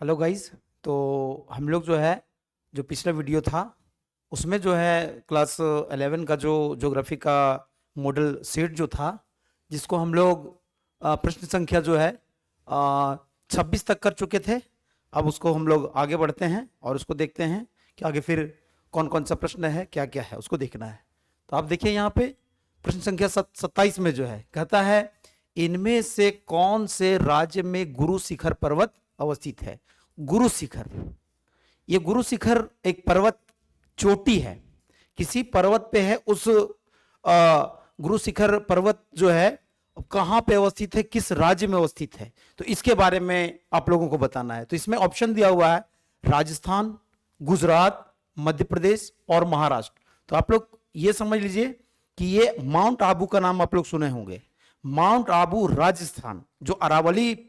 Hello guys. तो हम लोग जो है जो पिछला वीडियो था उसमें जो है क्लास 11 का जो ज्योग्राफी का मॉडल सेट जो था जिसको हम लोग प्रश्न संख्या जो है 26 तक कर चुके थे। अब उसको हम लोग आगे बढ़ते हैं और उसको देखते हैं कि आगे फिर कौन कौन सा प्रश्न है, क्या क्या है, उसको देखना है। तो आप देखिए यहाँ पे प्रश्न संख्या 27 में जो है कहता है इनमें से कौन से राज्य में गुरु शिखर पर्वत अवस्थित है। गुरु शिखर, ये गुरु शिखर एक पर्वत चोटी है, किसी पर्वत पे है। उस गुरु शिखर पर्वत जो है कहां पे अवस्थित है, किस राज्य में अवस्थित है, तो इसके बारे में आप लोगों को बताना है। तो इसमें ऑप्शन दिया हुआ है राजस्थान, गुजरात, मध्य प्रदेश और महाराष्ट्र। तो आप लोग ये समझ लीजिए कि ये माउंट आबू का नाम आप लोग सुने होंगे। माउंट आबू राजस्थान जो अरावली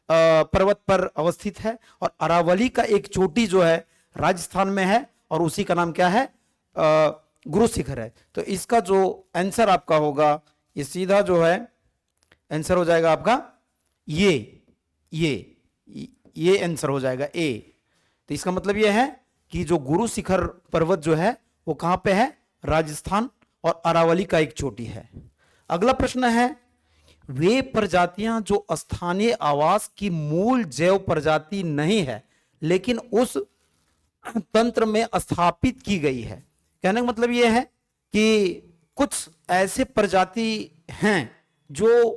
पर्वत पर अवस्थित है, और अरावली का एक चोटी जो है राजस्थान में है और उसी का नाम क्या है, गुरु शिखर है। तो इसका जो आंसर आपका होगा ये सीधा जो है आंसर हो जाएगा आपका ये आंसर हो जाएगा ए। तो इसका मतलब ये है कि जो गुरु शिखर पर्वत जो है वो कहां पे है, राजस्थान, और अरावली का एक चोटी है। अगला प्रश्न है वे प्रजातियां जो स्थानीय आवास की मूल जैव प्रजाति नहीं है लेकिन उस तंत्र में स्थापित की गई है। कहने का मतलब यह है कि कुछ ऐसे प्रजाति हैं जो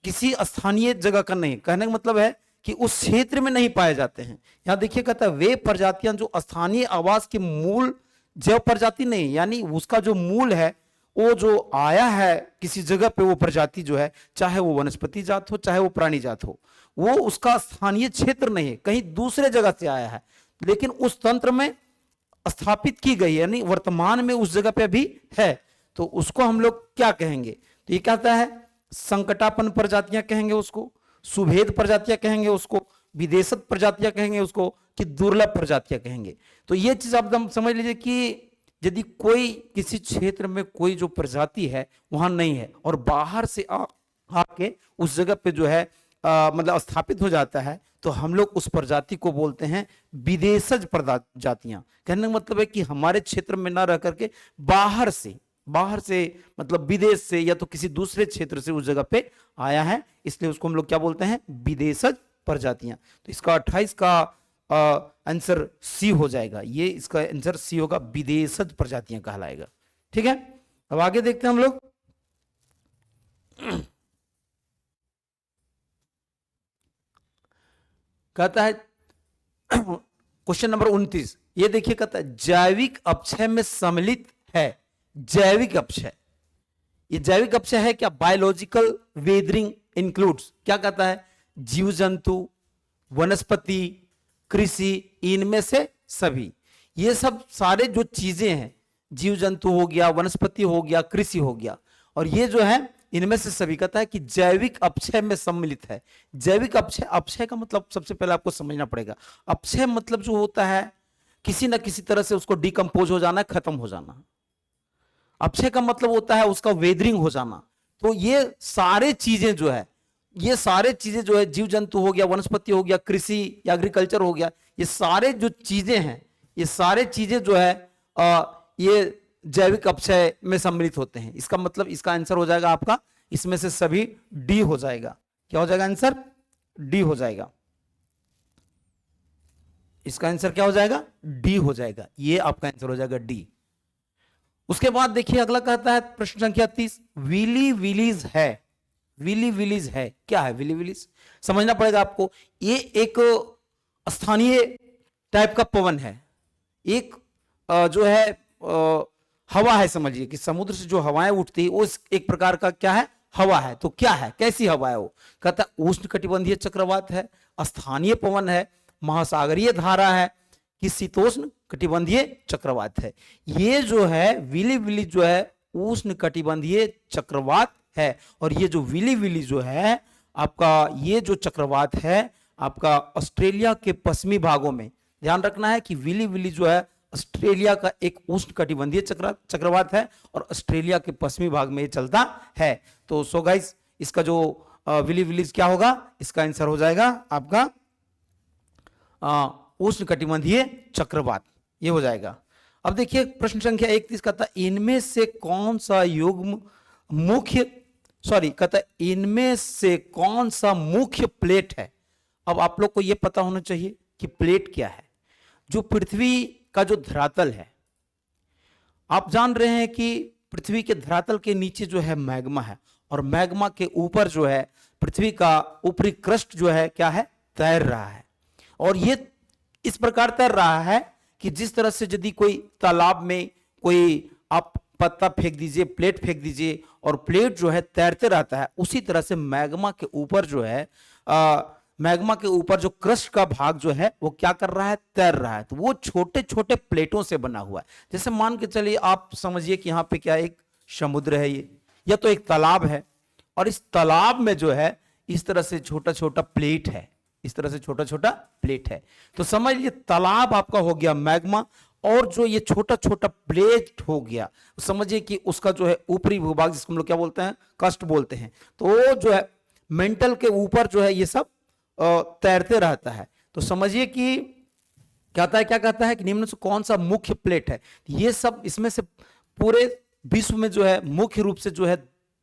किसी स्थानीय जगह का नहीं, कहने का मतलब है कि उस क्षेत्र में नहीं पाए जाते हैं। यहां देखिए कहता है वे प्रजातियां जो स्थानीय आवास की मूल जैव प्रजाति नहीं, यानी उसका जो मूल है वो जो आया है किसी जगह पे, वो प्रजाति जो है चाहे वो वनस्पति जात हो चाहे वो प्राणी जात हो, वो उसका स्थानीय क्षेत्र नहीं है, कहीं दूसरे जगह से आया है लेकिन उस तंत्र में स्थापित की गई है, यानी वर्तमान में उस जगह पे भी है। तो उसको हम लोग क्या कहेंगे, तो ये कहता है संकटापन्न प्रजातियां कहेंगे उसको, सुभेद प्रजातियां कहेंगे उसको, विदेशत प्रजातियां कहेंगे उसको, कि दुर्लभ प्रजातियां कहेंगे। तो ये चीज आप समझ लीजिए कि यदि कोई किसी क्षेत्र में कोई जो प्रजाति है वहां नहीं है और बाहर से आके उस जगह पे जो है मतलब स्थापित हो जाता है, तो हम लोग उस प्रजाति को बोलते हैं विदेशज प्रजातियां। कहने का मतलब है कि हमारे क्षेत्र में ना रह करके बाहर से मतलब विदेश से या तो किसी दूसरे क्षेत्र से उस जगह पे आया है, इसलिए उसको हम लोग क्या बोलते हैं, विदेशज प्रजातियां। तो इसका 28 का आंसर सी हो जाएगा, ये इसका आंसर सी होगा, विदेशज प्रजातियां कहलाएगा। ठीक है, अब आगे देखते हैं हम लोग। कहता है क्वेश्चन नंबर 29, ये देखिए कहता है जैविक अपक्षय में सम्मिलित है। जैविक अपक्षय, ये जैविक अपक्षय है क्या, बायोलॉजिकल वेदरिंग इंक्लूड्स, क्या कहता है, जीव जंतु, वनस्पति, कृषि, इनमें से सभी। ये सब सारे जो चीजें हैं, जीव जंतु हो गया, वनस्पति हो गया, कृषि हो गया, और ये जो है इनमें से सभी, कहता है कि जैविक अपक्षय में सम्मिलित है। जैविक अपक्षय, अपक्षय का मतलब सबसे पहले आपको समझना पड़ेगा। अपक्षय मतलब जो होता है किसी ना किसी तरह से उसको डिकम्पोज हो जाना, खत्म हो जाना। अपक्षय का मतलब होता है उसका वेदरिंग हो जाना। तो ये सारे चीजें जो है, ये सारे चीजें जो है, जीव जंतु हो गया, वनस्पति हो गया, कृषि या एग्रीकल्चर हो गया, ये सारे जो चीजें हैं, ये सारे चीजें जो है ये जैविक अपक्षय में सम्मिलित होते हैं। इसका मतलब इसका आंसर हो जाएगा आपका इसमें से सभी डी हो जाएगा। क्या हो जाएगा आंसर, डी हो जाएगा। इसका आंसर क्या हो जाएगा, डी हो जाएगा, ये आपका आंसर हो जाएगा डी। उसके बाद देखिए अगला कहता है प्रश्न संख्या 30, विली विलीज है। विली विलीज है, क्या है विली विलीज, समझना पड़ेगा आपको। ये एक स्थानीय टाइप का पवन है, एक जो है हवा है, समझिए कि समुद्र से जो हवाएं उठती है वो एक प्रकार का क्या है, हवा है। तो क्या है, कैसी हवा है वो, कहता है उष्ण कटिबंधीय चक्रवात है, स्थानीय पवन है, महासागरीय धारा है, कि शीतोष्ण कटिबंधीय चक्रवात है। ये जो है विली विली जो है उष्ण कटिबंधीय चक्रवात है। और ये जो विली विली जो है आपका, ये जो चक्रवात है आपका ऑस्ट्रेलिया के पश्चिमी भागों में, ध्यान रखना है कि विली विली जो है ऑस्ट्रेलिया का एक उष्ण कटिबंधीय चक्रवात है और ऑस्ट्रेलिया के पश्चिमी भाग में ये चलता है। तो सो गाइस इसका जो विली विलीज क्या होगा, इसका आंसर हो जाएगा आपका उष्णकटिबंधीय चक्रवात, ये हो जाएगा। अब देखिए प्रश्न संख्या 31 कहता है इनमें से कौन सा युग्म मुख्य कहता है इनमें से कौन सा मुख्य प्लेट है। अब आप लोग को यह पता होना चाहिए कि प्लेट क्या है। जो पृथ्वी का जो धरातल है, आप जान रहे हैं कि पृथ्वी के धरातल के नीचे जो है मैग्मा है, और मैग्मा के ऊपर जो है पृथ्वी का ऊपरी क्रस्ट जो है क्या है, तैर रहा है। और ये इस प्रकार तैर रहा है कि जिस तरह से यदि कोई तालाब में कोई आप पत्ता फेंक दीजिए, प्लेट फेंक दीजिए, और प्लेट जो है तैरते रहता है, उसी तरह से मैग्मा के ऊपर जो है मैग्मा के ऊपर जो क्रस्ट का भाग जो है वो क्या कर रहा है, तैर रहा है। तो वो छोटे छोटे प्लेटों से बना हुआ है। जैसे मान के चलिए आप समझिए कि यहाँ पे क्या एक समुद्र है, ये या तो एक तालाब है, और इस तालाब में जो है इस तरह से छोटा छोटा प्लेट है, इस तरह से छोटा छोटा प्लेट है। तो समझ लीजिए तालाब आपका हो गया मैग्मा, और जो ये छोटा छोटा प्लेट हो गया, समझिए कि उसका जो है ऊपरी भूभाग, जिसको हम लोग क्या बोलते हैं, क्रस्ट बोलते हैं, तो वो जो है मेंटल के ऊपर जो है ये सब तैरते रहता है। तो समझिए कि क्या कहता है कि निम्न से कौन सा मुख्य प्लेट है। ये सब इसमें से पूरे विश्व में जो है मुख्य रूप से जो है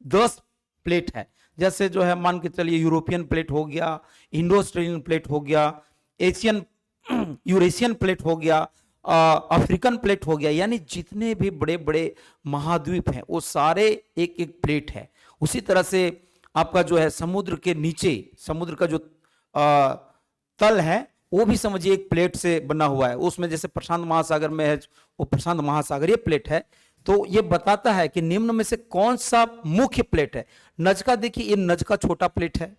10 प्लेट है। जैसे जो है मान के चलिए यूरोपियन प्लेट हो गया, इंडो ऑस्ट्रेलियन प्लेट हो गया, एशियन यूरेशियन प्लेट हो गया, अफ्रीकन प्लेट हो गया, यानी जितने भी बड़े बड़े महाद्वीप हैं वो सारे एक एक प्लेट है। उसी तरह से आपका जो है समुद्र के नीचे, समुद्र का जो तल है वो भी समझिए एक प्लेट से बना हुआ है। उसमें जैसे प्रशांत महासागर में है, वो प्रशांत महासागरीय प्लेट है। तो ये बताता है कि निम्न में से कौन सा मुख्य प्लेट है। नजका देखिए, ये नजका छोटा प्लेट है।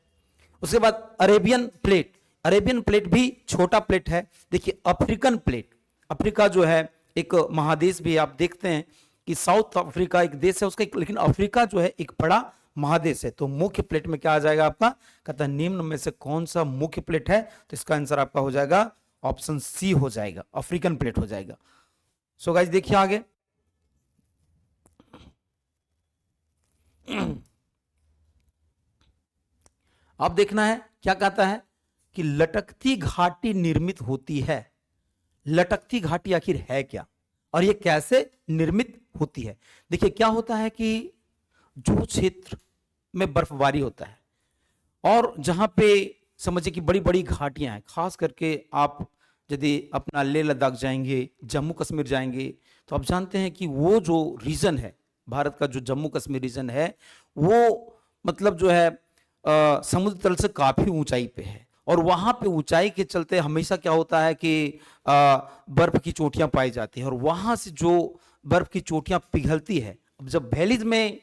उसके बाद अरेबियन प्लेट, अरेबियन प्लेट भी छोटा प्लेट है। देखिए अफ्रीकन प्लेट, अफ्रीका जो है एक महादेश भी आप देखते हैं कि साउथ अफ्रीका एक देश है उसका, लेकिन अफ्रीका जो है एक बड़ा महादेश है। तो मुख्य प्लेट में क्या आ जाएगा आपका, कहता है निम्न में से कौन सा मुख्य प्लेट है। तो इसका आंसर आपका हो जाएगा ऑप्शन सी हो जाएगा, अफ्रीकन प्लेट हो जाएगा। सो गाइस देखिए आगे अब देखना है क्या कहता है कि लटकती घाटी निर्मित होती है। लटकती घाटी आखिर है क्या, और ये कैसे निर्मित होती है। देखिए क्या होता है कि जो क्षेत्र में बर्फबारी होता है और जहां पे समझिए कि बड़ी बड़ी घाटियां हैं, खास करके आप यदि अपना लेह लद्दाख जाएंगे, जम्मू कश्मीर जाएंगे, तो आप जानते हैं कि वो जो रीजन है भारत का, जो जम्मू कश्मीर रीजन है, वो मतलब जो है समुद्र तल से काफी ऊंचाई पे है। और वहां पे ऊंचाई के चलते हमेशा क्या होता है कि बर्फ की चोटियां पाई जाती है, और वहां से जो बर्फ की चोटियां पिघलती है, अब जब वैलीज में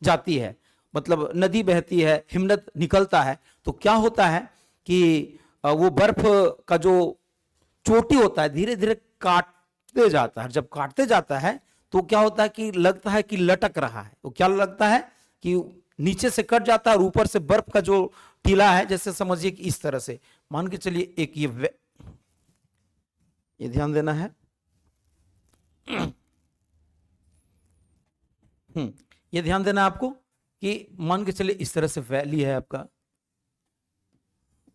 जाती है, मतलब नदी बहती है, हिमनद निकलता है, तो क्या होता है कि वो बर्फ का जो चोटी होता है धीरे धीरे काटते जाता है। जब काटते जाता है तो क्या होता है कि लगता है कि लटक रहा है। वो क्या लगता है कि नीचे से कट जाता है और ऊपर से बर्फ का जो टीला है, जैसे समझिए कि इस तरह से मान के चलिए एक ये ध्यान देना है। ये ध्यान देना है आपको कि मान के चलिए इस तरह से वैली है आपका,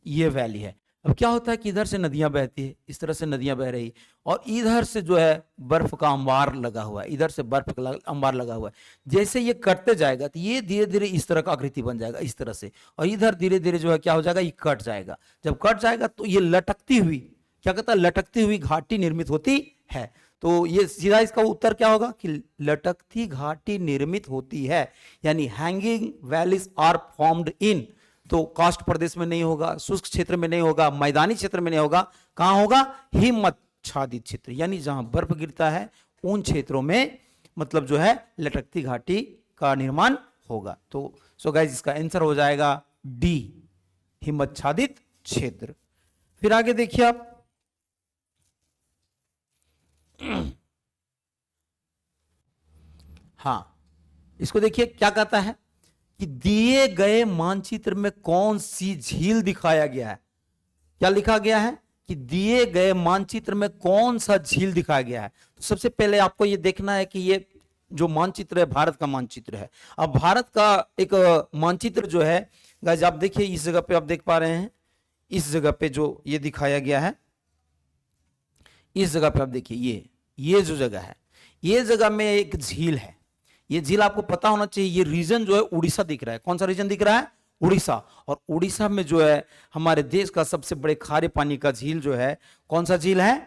ये वैली है। अब क्या होता है कि इधर से नदियां बहती है, इस तरह से नदियां बह रही, और इधर से जो है बर्फ का अंबार लगा हुआ है, इधर से बर्फ का अंबार लगा हुआ है। जैसे ये कटते जाएगा तो ये धीरे धीरे इस तरह का आकृति बन जाएगा, इस तरह से, और इधर धीरे धीरे जो है क्या हो जाएगा, ये कट जाएगा। जब कट जाएगा तो ये लटकती हुई, क्या कहता है, लटकती हुई घाटी निर्मित होती है। तो ये सीधा इसका उत्तर क्या होगा कि लटकती घाटी निर्मित होती है, यानी hanging valleys are formed in. तो कास्ट प्रदेश में नहीं होगा, शुष्क क्षेत्र में नहीं होगा, मैदानी क्षेत्र में नहीं होगा, कहां होगा, हिमच्छादित क्षेत्र, यानी जहां बर्फ गिरता है उन क्षेत्रों में मतलब जो है लटकती घाटी का निर्माण होगा। तो सो गाइस इसका आंसर हो जाएगा डी, हिमच्छादित क्षेत्र। फिर आगे देखिए आप, हाँ इसको देखिए क्या कहता है कि दिए गए मानचित्र में कौन सी झील दिखाया गया है। क्या लिखा गया है कि दिए गए मानचित्र में कौन सा झील दिखाया गया है। तो सबसे पहले आपको यह देखना है कि ये जो मानचित्र है भारत का मानचित्र है। अब भारत का एक मानचित्र जो है गाइस, आप देखिए इस जगह पे आप देख पा रहे हैं, इस जगह पे जो ये दिखाया गया है, इस जगह पे आप देखिए, ये जो जगह है, ये जगह में एक झील है। ये झील आपको पता होना चाहिए। ये रीजन जो है उड़ीसा दिख रहा है। कौन सा रीजन दिख रहा है? उड़ीसा। और उड़ीसा में जो है हमारे देश का सबसे बड़े खारे पानी का झील जो है, कौन सा झील है?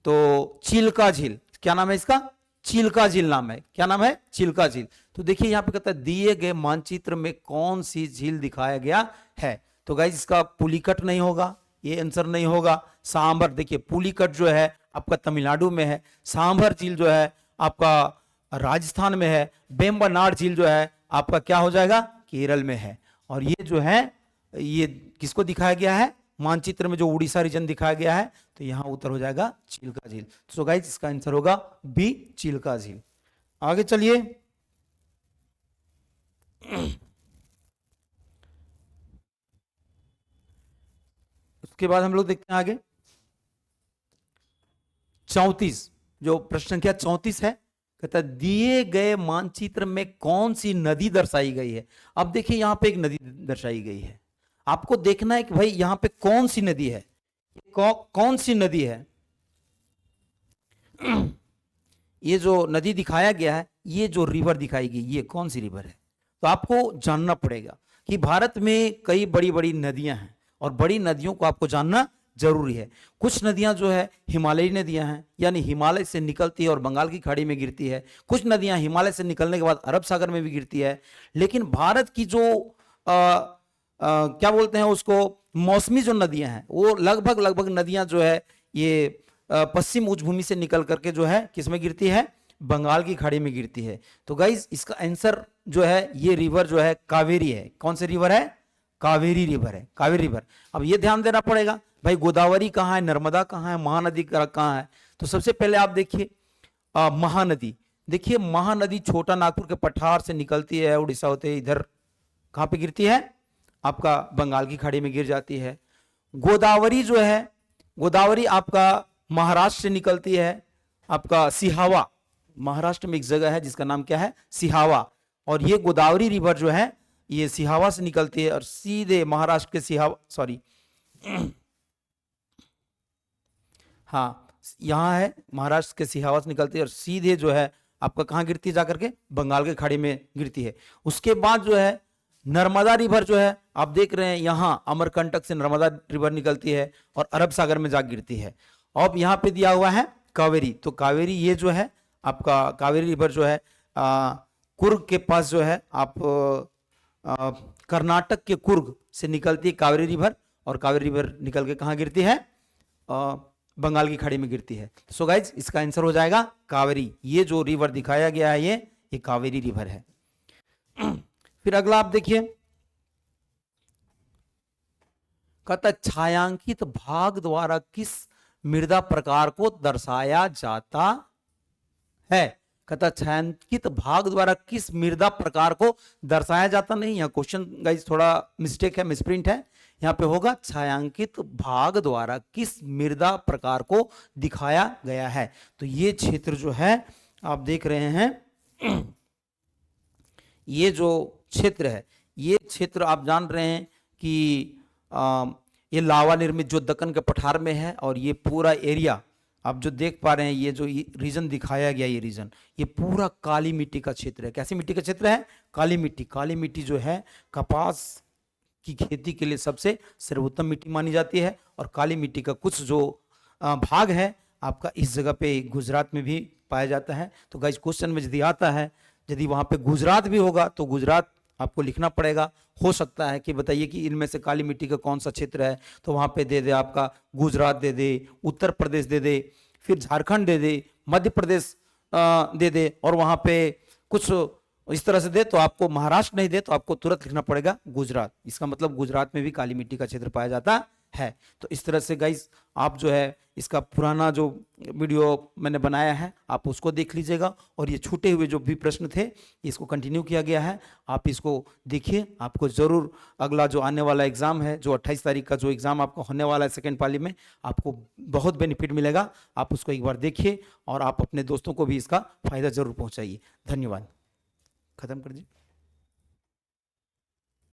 तो चिल्का झील। क्या नाम है इसका? चिल्का झील नाम है। क्या नाम है? चिल्का झील। तो देखिए यहां पे कहता है दिए गए मानचित्र में कौन सी झील दिखाया गया है। तो गाइस इसका पुलिकट नहीं होगा, ये आंसर नहीं होगा। सांभर, देखिए पुलिकट जो है आपका तमिलनाडु में है, सांभर झील जो है आपका राजस्थान में है, बेम्बनाड झील जो है आपका क्या हो जाएगा? केरल में है। और ये जो है ये किसको दिखाया गया है? मानचित्र में जो उड़ीसा रीजन दिखाया गया है, तो यहां उत्तर हो जाएगा चिल्का झील। तो गाइस इसका आंसर होगा बी, चिल्का झील। आगे चलिए, उसके बाद हम लोग देखते हैं आगे 34, जो प्रश्न संख्या 34 है। कहता है दिए गए मानचित्र में कौन सी नदी दर्शाई गई है। अब देखिए यहां पे एक नदी दर्शाई गई है, आपको देखना है कि भाई यहां पे कौन सी नदी है, कौन सी नदी है। ये जो नदी दिखाया गया है, ये जो रिवर दिखाई गई, ये कौन सी रिवर है? तो आपको जानना पड़ेगा कि भारत में कई बड़ी बड़ी नदियां हैं और बड़ी नदियों को आपको जानना जरूरी है। कुछ नदियां जो है हिमालयी नदियां हैं, यानी हिमालय से निकलती है और बंगाल की खाड़ी में गिरती है। कुछ नदियां हिमालय से निकलने के बाद अरब सागर में भी गिरती है। लेकिन भारत की जो क्या बोलते हैं उसको, मौसमी जो नदियां हैं, वो लगभग नदियां जो है ये पश्चिम उच्चभूमि से निकल करके जो है किस में गिरती है? बंगाल की खाड़ी में गिरती है। तो गाइस इसका आंसर जो है ये रिवर जो है कावेरी है। कौन से रिवर है? कावेरी रिवर है, कावेरी रिवर। अब ये ध्यान देना पड़ेगा भाई गोदावरी कहाँ है, नर्मदा कहाँ है, महानदी कहाँ है। तो सबसे पहले आप देखिए महानदी। देखिए महानदी छोटा नागपुर के पठार से निकलती है, उड़ीसा होते इधर कहाँ पे गिरती है? आपका बंगाल की खाड़ी में गिर जाती है। गोदावरी जो है, गोदावरी आपका महाराष्ट्र से निकलती है, आपका सिहावा, महाराष्ट्र में एक जगह है जिसका नाम क्या है? सिहावा। और ये गोदावरी रिवर जो है ये सिहावा से निकलती है और सीधे महाराष्ट्र के सिहावा, सॉरी हाँ यहां है, महाराष्ट्र के सिहावा से निकलती है और सीधे जो है आपका कहां गिरती है? जाकर के बंगाल के खाड़ी में गिरती है। उसके बाद जो है नर्मदा रिवर जो है आप देख रहे हैं, यहां अमरकंटक से नर्मदा रिवर निकलती है और अरब सागर में जा गिरती है। अब यहां पे दिया हुआ है कावेरी। तो कावेरी ये जो है आपका कावेरी रिवर जो है कुर्ग के पास जो है आप कर्नाटक के कुर्ग से निकलती है कावेरी रिवर, और कावेरी रिवर निकल के कहां गिरती है? बंगाल की खाड़ी में गिरती है। सो गाइज इसका आंसर हो जाएगा कावेरी। ये जो रिवर दिखाया गया है ये कावेरी रिवर है। फिर अगला आप देखिए, कहता छायांकित भाग द्वारा किस मृदा प्रकार को दर्शाया जाता है। कहता छायांकित भाग द्वारा किस मृदा प्रकार को दर्शाया जाता, नहीं यह क्वेश्चन गाइज थोड़ा मिस्टेक है, मिसप्रिंट है। यहां पे होगा छायांकित भाग द्वारा किस मृदा प्रकार को दिखाया गया है। तो ये क्षेत्र जो है आप देख रहे हैं, ये जो क्षेत्र है, ये क्षेत्र आप जान रहे हैं कि ये लावा निर्मित जो दक्कन के पठार में है। और ये पूरा एरिया आप जो देख पा रहे हैं, ये जो रीजन दिखाया गया, ये रीजन ये पूरा काली मिट्टी का क्षेत्र है। कैसी मिट्टी का क्षेत्र है? काली मिट्टी। काली मिट्टी जो है कपास की खेती के लिए सबसे सर्वोत्तम मिट्टी मानी जाती है। और काली मिट्टी का कुछ जो भाग है आपका इस जगह पे गुजरात में भी पाया जाता है। तो गाइस क्वेश्चन में यदि आता है, यदि वहां पे गुजरात भी होगा तो गुजरात आपको लिखना पड़ेगा। हो सकता है कि बताइए कि इनमें से काली मिट्टी का कौन सा क्षेत्र है, तो वहां पे दे दे आपका गुजरात दे दे, उत्तर प्रदेश दे दे, फिर झारखंड दे दे, मध्य प्रदेश दे दे, और वहां पे कुछ इस तरह से दे तो आपको महाराष्ट्र नहीं दे तो आपको तुरंत लिखना पड़ेगा गुजरात। इसका मतलब गुजरात में भी काली मिट्टी का क्षेत्र पाया जाता है। तो इस तरह से गाइस आप जो है इसका पुराना जो वीडियो मैंने बनाया है आप उसको देख लीजिएगा, और ये छूटे हुए जो भी प्रश्न थे इसको कंटिन्यू किया गया है, आप इसको देखिए। आपको ज़रूर अगला जो आने वाला एग्ज़ाम है, जो 28 तारीख का जो एग्ज़ाम आपको होने वाला है सेकेंड पाली में, आपको बहुत बेनिफिट मिलेगा। आप उसको एक बार देखिए और आप अपने दोस्तों को भी इसका फ़ायदा ज़रूर पहुँचाइए। धन्यवाद। खत्म कर दीजिए।